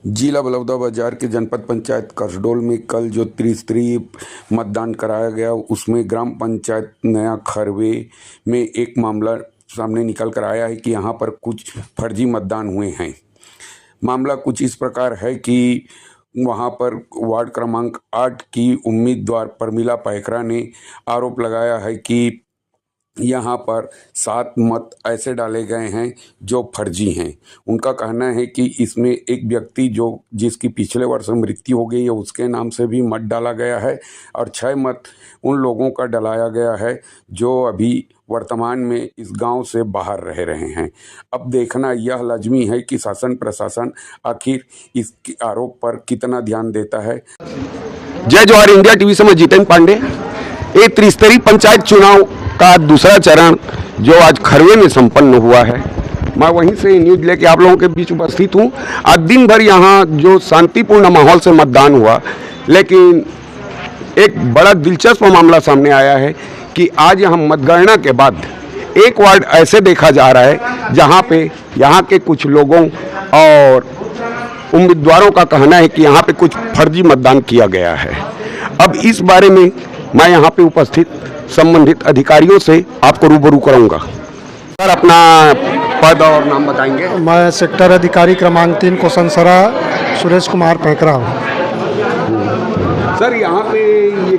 जिला बलौदाबाजार के जनपद पंचायत कसडोल में कल जो त्रिस्तरीय मतदान कराया गया उसमें ग्राम पंचायत नया खरवे में एक मामला सामने निकल कर आया है कि यहाँ पर कुछ फर्जी मतदान हुए हैं। मामला कुछ इस प्रकार है कि वहाँ पर वार्ड क्रमांक 8 की उम्मीदवार परमिला पैकरा ने आरोप लगाया है कि यहाँ पर 7 मत ऐसे डाले गए हैं जो फर्जी हैं। उनका कहना है कि इसमें एक व्यक्ति जिसकी पिछले वर्ष मृत्यु हो गई है उसके नाम से भी मत डाला गया है और 6 मत उन लोगों का डलाया गया है जो अभी वर्तमान में इस गांव से बाहर रह रहे हैं। अब देखना यह लाजमी है कि शासन प्रशासन आखिर इस आरोप पर कितना ध्यान देता है। जय जवाहर इंडिया टीवी से मैं जितेंद्र पांडे। ये त्रिस्तरीय पंचायत चुनाव का दूसरा चरण जो आज खरवे में संपन्न हुआ है, मैं वहीं से न्यूज लेके आप लोगों के बीच उपस्थित हूँ। आज दिन भर यहाँ जो शांतिपूर्ण माहौल से मतदान हुआ, लेकिन एक बड़ा दिलचस्प मामला सामने आया है कि आज यहाँ मतगणना के बाद एक वार्ड ऐसे देखा जा रहा है जहाँ पे यहाँ के कुछ लोगों और उम्मीदवारों का कहना है कि यहाँ पे कुछ फर्जी मतदान किया गया है। अब इस बारे में मैं यहाँ पे उपस्थित संबंधित अधिकारियों से आपको रूबरू कराऊंगा। सर, अपना पद और नाम बताएंगे। मैं सेक्टर अधिकारी क्रमांक 3 कोसनसरा सुरेश कुमार पैकरा हूँ। सर, यहाँ पे ये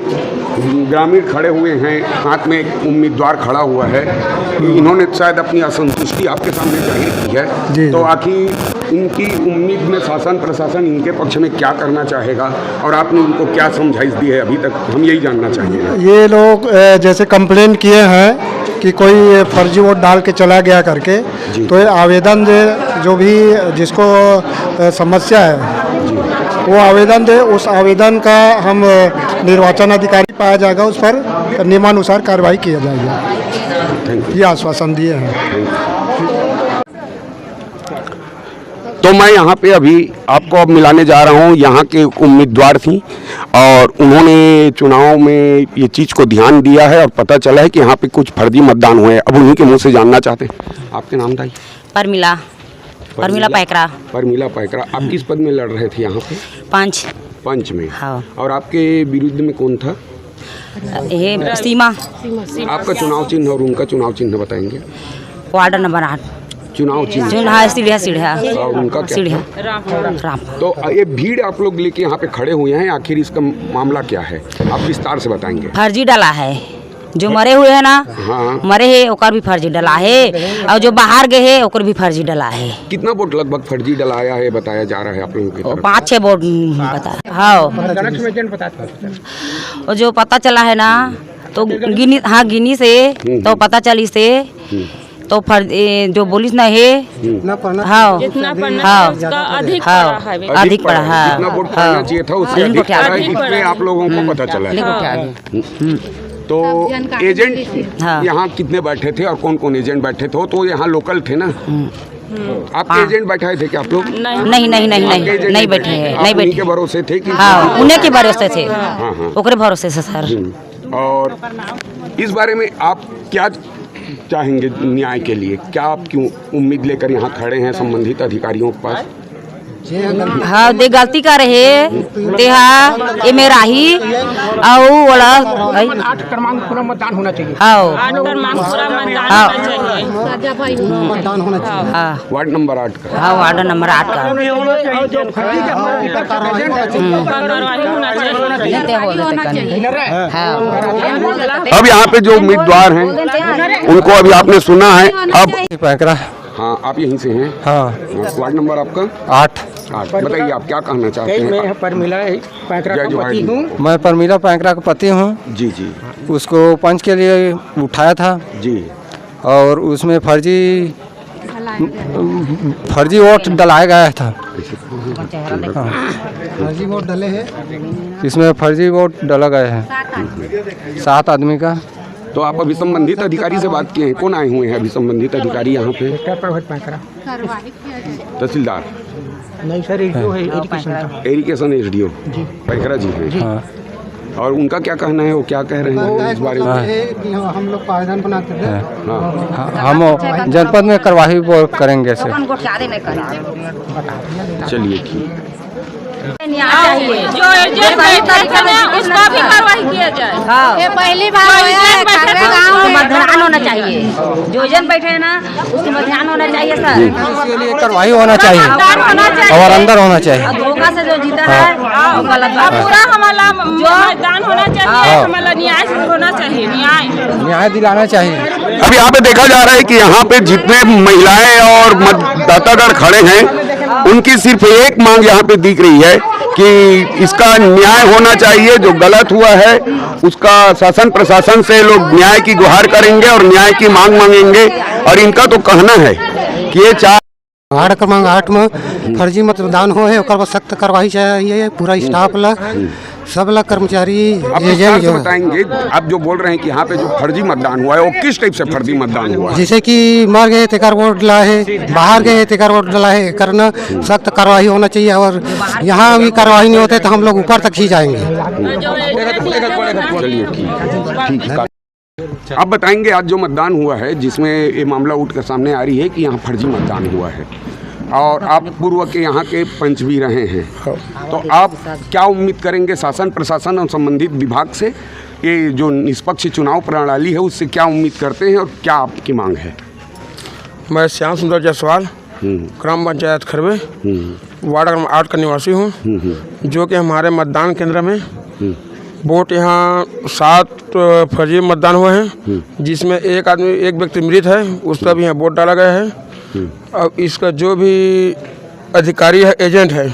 ग्रामीण खड़े हुए हैं, हाथ में एक उम्मीदवार खड़ा हुआ है, इन्होंने शायद अपनी असंतुष्टि आपके सामने जाहिर की है जी। तो आखिर इनकी उम्मीद में शासन प्रशासन इनके पक्ष में क्या करना चाहेगा और आपने उनको क्या समझाइश दी है अभी तक, हम यही जानना चाहेंगे। ये लोग जैसे कंप्लेन किए हैं कि कोई फर्जी वोट डाल के चला गया करके, तो ये आवेदन जो भी जिसको समस्या है वो आवेदन दे, उस आवेदन का हम निर्वाचन अधिकारी पाया जाएगा, उस पर नियमानुसार कार्रवाई किया जाएगा, ये आश्वासन दिए हैं। तो मैं यहाँ पे अभी आपको अब मिलाने जा रहा हूँ, यहाँ के उम्मीदवार थी और उन्होंने चुनाव में ये चीज़ को ध्यान दिया है और पता चला है कि यहाँ पे कुछ फर्जी मतदान हुए हैं। अब उन्हीं के मुँह से जानना चाहते हैं। आपके नाम था? परमिला पैकरा। परमिला पैकरा, आप किस पद में लड़ रहे थे यहाँ पे? पंच में। हाँ। और आपके विरुद्ध में कौन था? ये सीमा। आपका चुनाव चिन्ह और उनका चुनाव चिन्ह बताएंगे? वार्ड नंबर 8 चुनाव चिन्ह सीढ़िया और उनका क्या? राम। तो ये भीड़ आप लोग लेके यहाँ पे खड़े हुए हैं, आखिर इसका मामला क्या है, आप विस्तार से बताएंगे। फर्जी डाला है, जो मरे हुए है ना, हाँ। मरे है ओकर भी फर्जी डला है और जो बाहर गए है ओकर भी फर्जी डला है। कितना वोट लगभग फर्जी डलाया है बताया जा रहा है आप लोगों की तरफ? 5-6 वोट बताया। हाँ, और जो पता चला है ना तो गिनी से तो पता चली से तो जो पुलिस ना है अधिक पड़ा है, जितना वोट पड़ना चाहिए था उससे अधिक पड़ा, इसमें आप लोगों को पता चला है। तो एजेंट यहाँ कितने बैठे थे और कौन कौन एजेंट बैठे थे? तो यहाँ लोकल थे ना, आपके एजेंट बैठाए थे क्या आप लोग? नहीं बैठे हैं, नहीं बैठे के भरोसे थे कि? हाँ, उन्हीं के भरोसे थे, ओकरे भरोसे से सर। और इस बारे में आप क्या चाहेंगे न्याय के लिए? क्या आप क्यों उम्मीद लेकर यहाँ खड़े हैं संबंधित अधिकारियों के पास? हाँ, दे गलती कर रहे तेहा ये मेरा ही वाला 8 क्रमांक पूरा मतदान होना चाहिए। हाँ, मतदान होना चाहिए। वार्ड नंबर 8 का। हाँ, वार्ड नंबर 8 का। अब यहाँ पे जो उम्मीदवार हैं उनको अभी आपने सुना है। अब पैकरा। हाँ, आप यहीं से हैं? हाँ। वार्ड नंबर आपका? 8। बताइए आप क्या कहना चाहते हैं? मैं परमिला पैकरा का पति हूँ। मैं परमिला पैकरा का पति हूँ। जी जी। उसको पंच के लिए उठाया था जी, और उसमें फर्जी वोट डलाया गया था। फर्जी वोट डले हैं, इसमें फर्जी वोट डाला गया है 7 आदमी का। तो आप अभी संबंधित अधिकारी से बात किए हैं? कौन आए हुए हैं अभी संबंधित अधिकारी यहाँ पे? तहसीलदार नहीं सर, एडीओ है, एरिकेशन एरिकेशन एसडीओ पैकरा जी हैं। हाँ। और उनका क्या कहना है, वो क्या कह रहे हैं इस बारे में? हम लोग का आवेदन बनाते थे, हम जनपद में कार्रवाई करेंगे सर। चलिए ठीक। चाहिए जो उसका भी कार्रवाई किया जाए। हाँ, ये पहली बार हुआ है गाँव में ध्यान होना चाहिए, जो एजेंट बैठे हैं ना उसके में ध्यान होना चाहिए सर। इसके लिए कार्रवाई होना चाहिए और अंदर होना चाहिए। धोखा से जो जीता है वो गलत बात है। पूरा हमारा मतदान होना चाहिए, हमारा न्याय होना चाहिए, न्याय दिलाना चाहिए। अब यहाँ पे देखा जा रहा है कि यहाँ पे जितने महिलाएं और मतदातागण खड़े हैं उनकी सिर्फ एक मांग यहाँ पे दिख रही है कि इसका न्याय होना चाहिए। जो गलत हुआ है उसका शासन प्रशासन से लोग न्याय की गुहार करेंगे और न्याय की मांग मांगेंगे। और इनका तो कहना है कि ये वार्ड क्रमांक 8 में फर्जी मतदान हो है, ओकर बाद सख्त कार्रवाई चाहिए। पूरा स्टाफ ला, सब ला कर्मचारी एजेंट जो बताएंगे। आप जो बोल रहे हैं कि यहाँ पे जो फर्जी मतदान हुआ है वो किस टाइप से फर्जी मतदान हुआ है? जैसे कि मर गए तेकर वोट डला है, बाहर गए तेकर वोट डला है, करना सख्त कार्रवाई होना चाहिए। और यहाँ भी कार्रवाई नहीं होते तो हम लोग ऊपर तक ही जाएंगे। चलिए ठीक है। आप बताएंगे आज जो मतदान हुआ है जिसमें ये मामला उठ कर सामने आ रही है कि यहाँ फर्जी मतदान हुआ है और आप पूर्व के यहाँ के पंच भी रहे हैं, तो आप क्या उम्मीद करेंगे शासन प्रशासन और संबंधित विभाग से? ये जो निष्पक्ष चुनाव प्रणाली है उससे क्या उम्मीद करते हैं और क्या आपकी मांग है? मैं श्याम सुंदर जायसवाल, ग्राम पंचायत खरवे, वार्ड क्रमांक 8 का निवासी हूँ। जो कि हमारे मतदान केंद्र में वोट यहाँ 7 फर्जी मतदान हुए हैं, जिसमें एक व्यक्ति मृत है, उसका भी यहाँ वोट डाला गया है। अब इसका जो भी अधिकारी है, एजेंट है,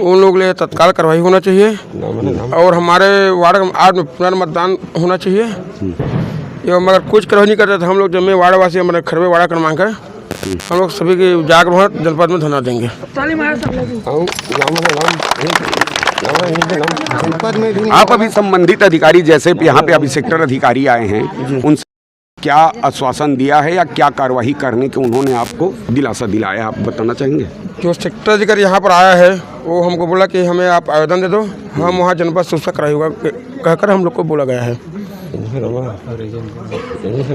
उन लोग लिए तत्काल कार्रवाई होना चाहिए और हमारे वार्ड क्रमांक 8 में पुनर्मतदान होना चाहिए। एवं अगर कुछ कार्रवाई नहीं करते तो हम लोग जब में वार्डवासी हमारे खरवे वार्ड क्रमांक है, हम लोग सभी की जागरूक जनपद में धरना देंगे। आप अभी संबंधित अधिकारी जैसे यहाँ पे अभी सेक्टर अधिकारी आए हैं, उनसे क्या आश्वासन दिया है या क्या कार्रवाई करने के उन्होंने आपको दिलासा दिलाया, आप बताना चाहेंगे? जो सेक्टर अधिकारी यहाँ पर आया है वो हमको बोला कि हमें आप आवेदन दे दो, हम वहाँ जनपद सूचना कराई होगा कहकर हम लोग को बोला गया है।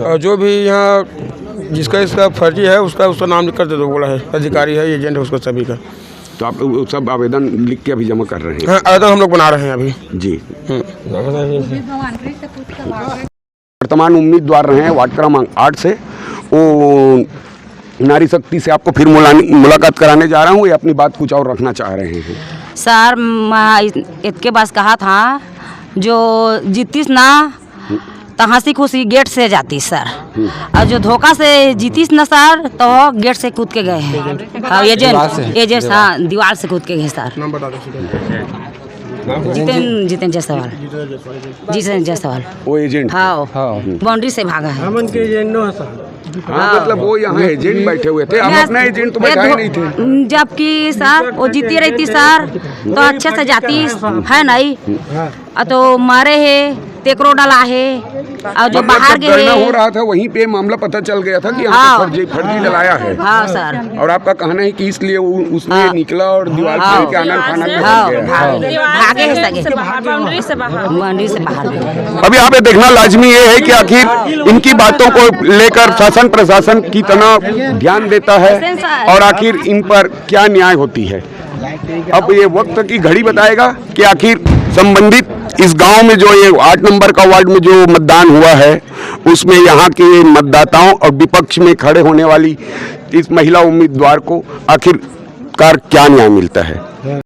और जो भी यहाँ जिसका इसका फर्जी है उसका नाम लिख कर दे दो बोला है, अधिकारी है, एजेंट है, उसको सभी का। तो आप सब आवेदन लिख के अभी जमा कर रहे हैं? हाँ, आवेदन हम लोग बना रहे हैं अभी जी। वर्तमान उम्मीदवार रहे हैं वार्ड क्रमांक 8 से, वो नारी शक्ति से आपको फिर मुलाकात कराने जा रहा हूँ। ये अपनी बात कुछ और रखना चाह रहे हैं। सर मैं इसके पास कहा था जो जीतीस ना तो हंसी खुशी गेट से जाती सर, और जो धोखा से जीतीस ना सर तो गेट से कूद के गए हैं। हाँ, एजेंट हाँ दीवार से कूद के गए सर। जितेंद्र जायसवाल, जितेंद्र जायसवाल वो एजेंट, हाँ बाउंड्री से भागा है। हम उनके एजेंट हो सर। हाँ, मतलब वो यहाँ एजेंट बैठे हुए थे, हम अपना एजेंट तो बैठाए नहीं थे। जबकि सर वो जीती रहती सर तो अच्छे से जाती है नहीं, तो मारे है तेकरो डाला है और जो बाहर गए हो रहा था वहीं पे मामला पता चल गया था कि यहाँ पे फर्जी डलाया है। हाँ सर। और आपका कहना है कि इसलिए उसने निकला और दीवार के आनंद फानंद में भागे है सगे, बाउंड्री से बाहर। अब यहाँ पे देखना लाजमी ये है कि आखिर इनकी बातों को लेकर शासन प्रशासन कितना ध्यान देता है और आखिर इन पर क्या न्याय होती है। अब ये वक्त की घड़ी बताएगा कि आखिर संबंधित इस गांव में जो ये 8 नंबर का वार्ड में जो मतदान हुआ है उसमें यहाँ के मतदाताओं और विपक्ष में खड़े होने वाली इस महिला उम्मीदवार को आखिरकार क्या न्याय मिलता है।